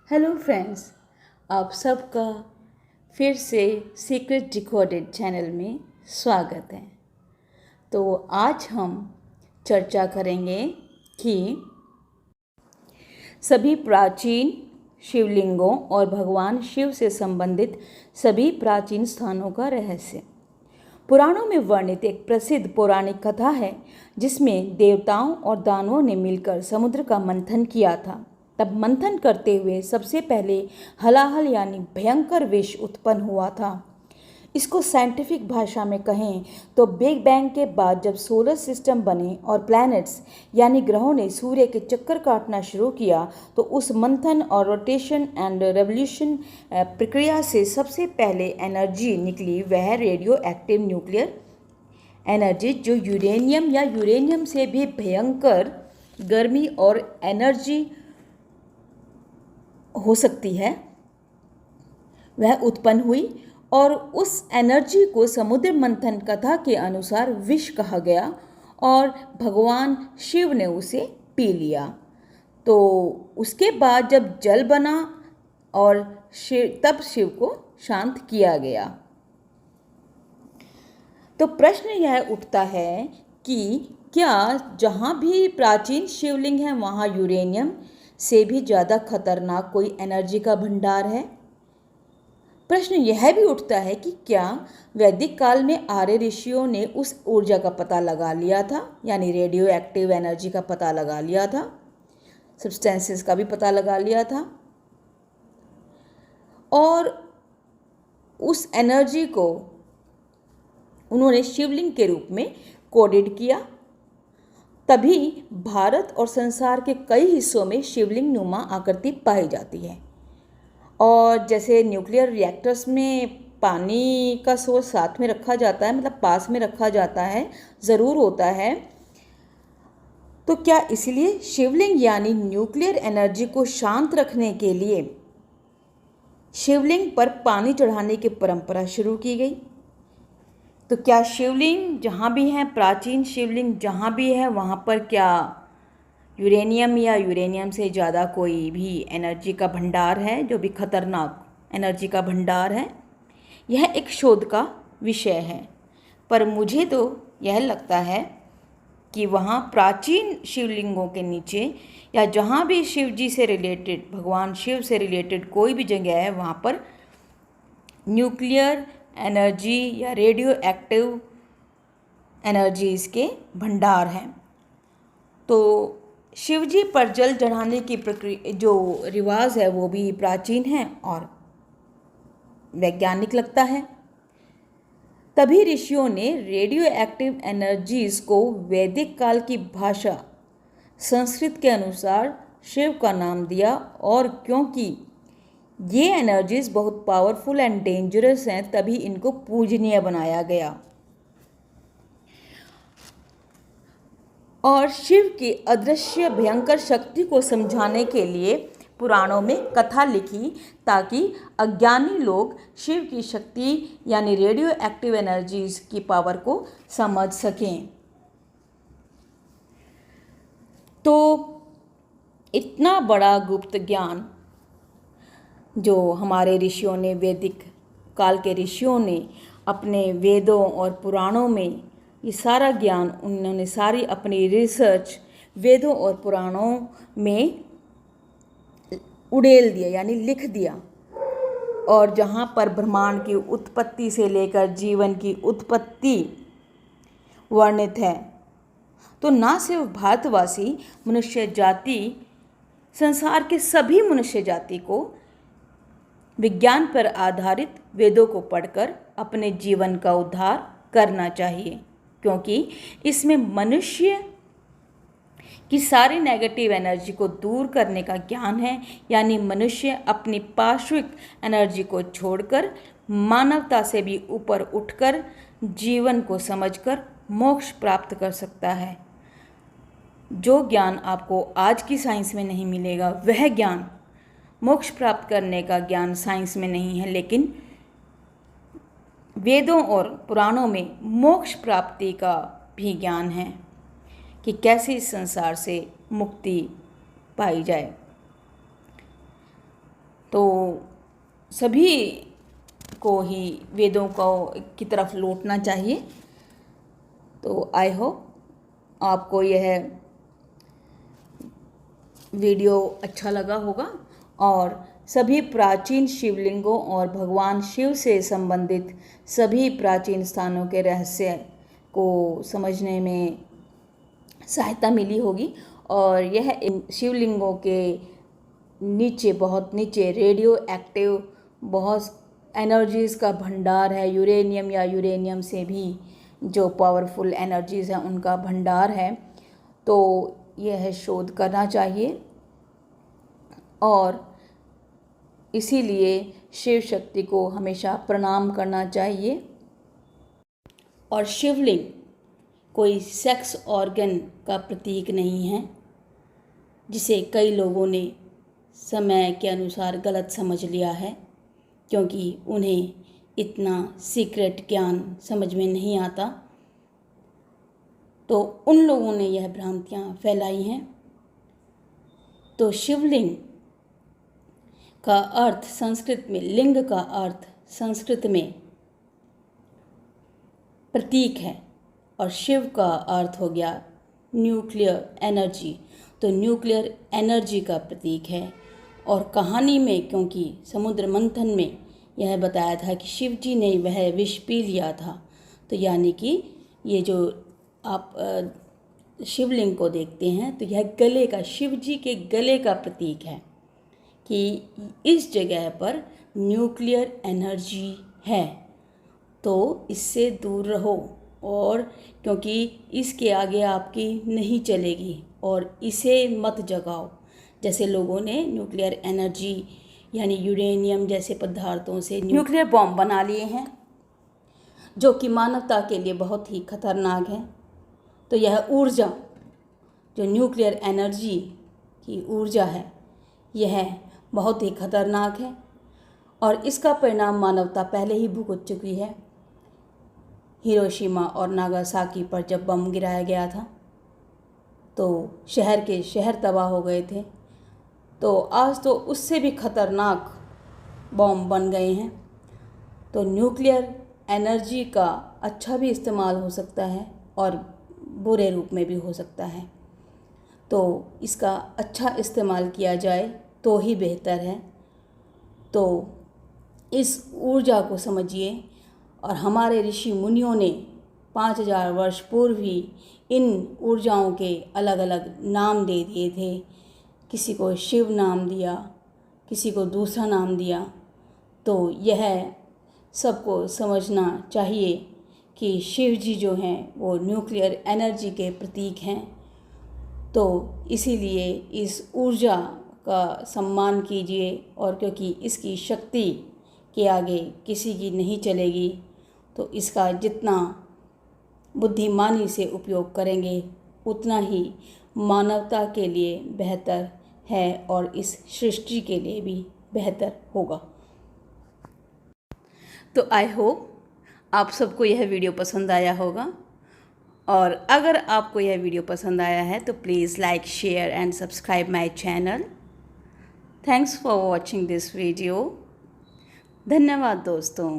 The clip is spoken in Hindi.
हेलो फ्रेंड्स, आप सबका फिर से सीक्रेट डिकोडेड चैनल में स्वागत है। तो आज हम चर्चा करेंगे कि सभी प्राचीन शिवलिंगों और भगवान शिव से संबंधित सभी प्राचीन स्थानों का रहस्य। पुराणों में वर्णित एक प्रसिद्ध पौराणिक कथा है जिसमें देवताओं और दानवों ने मिलकर समुद्र का मंथन किया था। तब मंथन करते हुए सबसे पहले हलाहल यानी भयंकर विष उत्पन्न हुआ था। इसको साइंटिफिक भाषा में कहें तो बिग बैंग के बाद जब सोलर सिस्टम बने और प्लैनेट्स यानी ग्रहों ने सूर्य के चक्कर काटना शुरू किया, तो उस मंथन और रोटेशन एंड रेवोल्यूशन प्रक्रिया से सबसे पहले एनर्जी निकली, वह रेडियो एक्टिव न्यूक्लियर एनर्जी, जो यूरेनियम या यूरेनियम से भी भयंकर गर्मी और एनर्जी हो सकती है, वह उत्पन्न हुई और उस एनर्जी को समुद्र मंथन कथा के अनुसार विष कहा गया और भगवान शिव ने उसे पी लिया। तो उसके बाद जब जल बना और तब शिव को शांत किया गया। तो प्रश्न यह उठता है कि क्या जहाँ भी प्राचीन शिवलिंग हैं वहाँ यूरेनियम से भी ज़्यादा खतरनाक कोई एनर्जी का भंडार है? प्रश्न यह भी उठता है कि क्या वैदिक काल में आर्य ऋषियों ने उस ऊर्जा का पता लगा लिया था, यानी रेडियो एक्टिव एनर्जी का पता लगा लिया था, सब्सटेंसेस का भी पता लगा लिया था, और उस एनर्जी को उन्होंने शिवलिंग के रूप में कोडेड किया। तभी भारत और संसार के कई हिस्सों में शिवलिंग नुमा आकृति पाई जाती है। और जैसे न्यूक्लियर रिएक्टर्स में पानी का सोर्स साथ में रखा जाता है, मतलब पास में रखा जाता है, ज़रूर होता है। तो क्या इसलिए शिवलिंग यानी न्यूक्लियर एनर्जी को शांत रखने के लिए शिवलिंग पर पानी चढ़ाने की परंपरा शुरू की गई? तो क्या शिवलिंग जहाँ भी हैं, प्राचीन शिवलिंग जहाँ भी है, वहाँ पर क्या यूरेनियम या यूरेनियम से ज़्यादा कोई भी एनर्जी का भंडार है, जो भी खतरनाक एनर्जी का भंडार है? यह एक शोध का विषय है, पर मुझे तो यह लगता है कि वहाँ प्राचीन शिवलिंगों के नीचे या जहाँ भी शिव जी से रिलेटेड, भगवान शिव से रिलेटेड कोई भी जगह है, वहाँ पर न्यूक्लियर एनर्जी या रेडियो एक्टिव एनर्जीज के भंडार हैं। तो शिवजी पर जल चढ़ाने की प्रक्रिया, जो रिवाज है, वो भी प्राचीन है और वैज्ञानिक लगता है। तभी ऋषियों ने रेडियो एक्टिव एनर्जीज को वैदिक काल की भाषा संस्कृत के अनुसार शिव का नाम दिया, और क्योंकि ये एनर्जीज बहुत पावरफुल एंड डेंजरस हैं, तभी इनको पूजनीय बनाया गया। और शिव की अदृश्य भयंकर शक्ति को समझाने के लिए पुराणों में कथा लिखी, ताकि अज्ञानी लोग शिव की शक्ति यानी रेडियो एक्टिव एनर्जीज की पावर को समझ सकें। तो इतना बड़ा गुप्त ज्ञान जो हमारे ऋषियों ने, वैदिक काल के ऋषियों ने अपने वेदों और पुराणों में, ये सारा ज्ञान उन्होंने सारी अपनी रिसर्च वेदों और पुराणों में उड़ेल दिया, यानी लिख दिया। और जहाँ पर ब्रह्मांड की उत्पत्ति से लेकर जीवन की उत्पत्ति वर्णित है, तो ना सिर्फ भारतवासी मनुष्य जाति, संसार के सभी मनुष्य जाति को विज्ञान पर आधारित वेदों को पढ़कर अपने जीवन का उद्धार करना चाहिए, क्योंकि इसमें मनुष्य की सारी नेगेटिव एनर्जी को दूर करने का ज्ञान है। यानी मनुष्य अपनी पार्श्विक एनर्जी को छोड़कर मानवता से भी ऊपर उठकर जीवन को समझकर मोक्ष प्राप्त कर सकता है। जो ज्ञान आपको आज की साइंस में नहीं मिलेगा, वह ज्ञान, मोक्ष प्राप्त करने का ज्ञान साइंस में नहीं है, लेकिन वेदों और पुराणों में मोक्ष प्राप्ति का भी ज्ञान है कि कैसे इस संसार से मुक्ति पाई जाए। तो सभी को ही वेदों को की तरफ लौटना चाहिए। तो आई होप आपको यह वीडियो अच्छा लगा होगा और सभी प्राचीन शिवलिंगों और भगवान शिव से संबंधित सभी प्राचीन स्थानों के रहस्य को समझने में सहायता मिली होगी। और यह इन शिवलिंगों के नीचे, बहुत नीचे रेडियो एक्टिव बहुत एनर्जीज़ का भंडार है। यूरेनियम या यूरेनियम से भी जो पावरफुल एनर्जीज़ हैं उनका भंडार है। तो यह शोध करना चाहिए और इसीलिए शिव शक्ति को हमेशा प्रणाम करना चाहिए। और शिवलिंग कोई सेक्स ऑर्गन का प्रतीक नहीं है, जिसे कई लोगों ने समय के अनुसार गलत समझ लिया है, क्योंकि उन्हें इतना सीक्रेट ज्ञान समझ में नहीं आता। तो उन लोगों ने यह भ्रांतियाँ फैलाई हैं। तो शिवलिंग का अर्थ संस्कृत में, लिंग का अर्थ संस्कृत में प्रतीक है और शिव का अर्थ हो गया न्यूक्लियर एनर्जी। तो न्यूक्लियर एनर्जी का प्रतीक है। और कहानी में, क्योंकि समुद्र मंथन में यह बताया था कि शिव जी ने वह विष पी लिया था, तो यानी कि ये जो आप शिवलिंग को देखते हैं तो यह गले का, शिव जी के गले का प्रतीक है कि इस जगह पर न्यूक्लियर एनर्जी है, तो इससे दूर रहो। और क्योंकि इसके आगे आपकी नहीं चलेगी और इसे मत जगाओ। जैसे लोगों ने न्यूक्लियर एनर्जी यानी यूरेनियम जैसे पदार्थों से न्यूक्लियर बॉम्ब बना लिए हैं, जो कि मानवता के लिए बहुत ही खतरनाक है। तो यह ऊर्जा, जो न्यूक्लियर एनर्जी की ऊर्जा है, यह बहुत ही खतरनाक है और इसका परिणाम मानवता पहले ही भुगत चुकी है। हिरोशिमा और नागासाकी पर जब बम गिराया गया था तो शहर के शहर तबाह हो गए थे। तो आज तो उससे भी खतरनाक बम बन गए हैं। तो न्यूक्लियर एनर्जी का अच्छा भी इस्तेमाल हो सकता है और बुरे रूप में भी हो सकता है। तो इसका अच्छा इस्तेमाल किया जाए तो ही बेहतर है। तो इस ऊर्जा को समझिए। और हमारे ऋषि मुनियों ने 5000 वर्ष पूर्व ही इन ऊर्जाओं के अलग अलग नाम दे दिए थे। किसी को शिव नाम दिया, किसी को दूसरा नाम दिया। तो यह सबको समझना चाहिए कि शिव जी जो हैं वो न्यूक्लियर एनर्जी के प्रतीक हैं। तो इसीलिए इस ऊर्जा का सम्मान कीजिए। और क्योंकि इसकी शक्ति के आगे किसी की नहीं चलेगी, तो इसका जितना बुद्धिमानी से उपयोग करेंगे उतना ही मानवता के लिए बेहतर है और इस सृष्टि के लिए भी बेहतर होगा। तो आई होप आप सबको यह वीडियो पसंद आया होगा। और अगर आपको यह वीडियो पसंद आया है तो please like, share and subscribe my channel. Thanks for watching this video. धन्यवाद दोस्तों।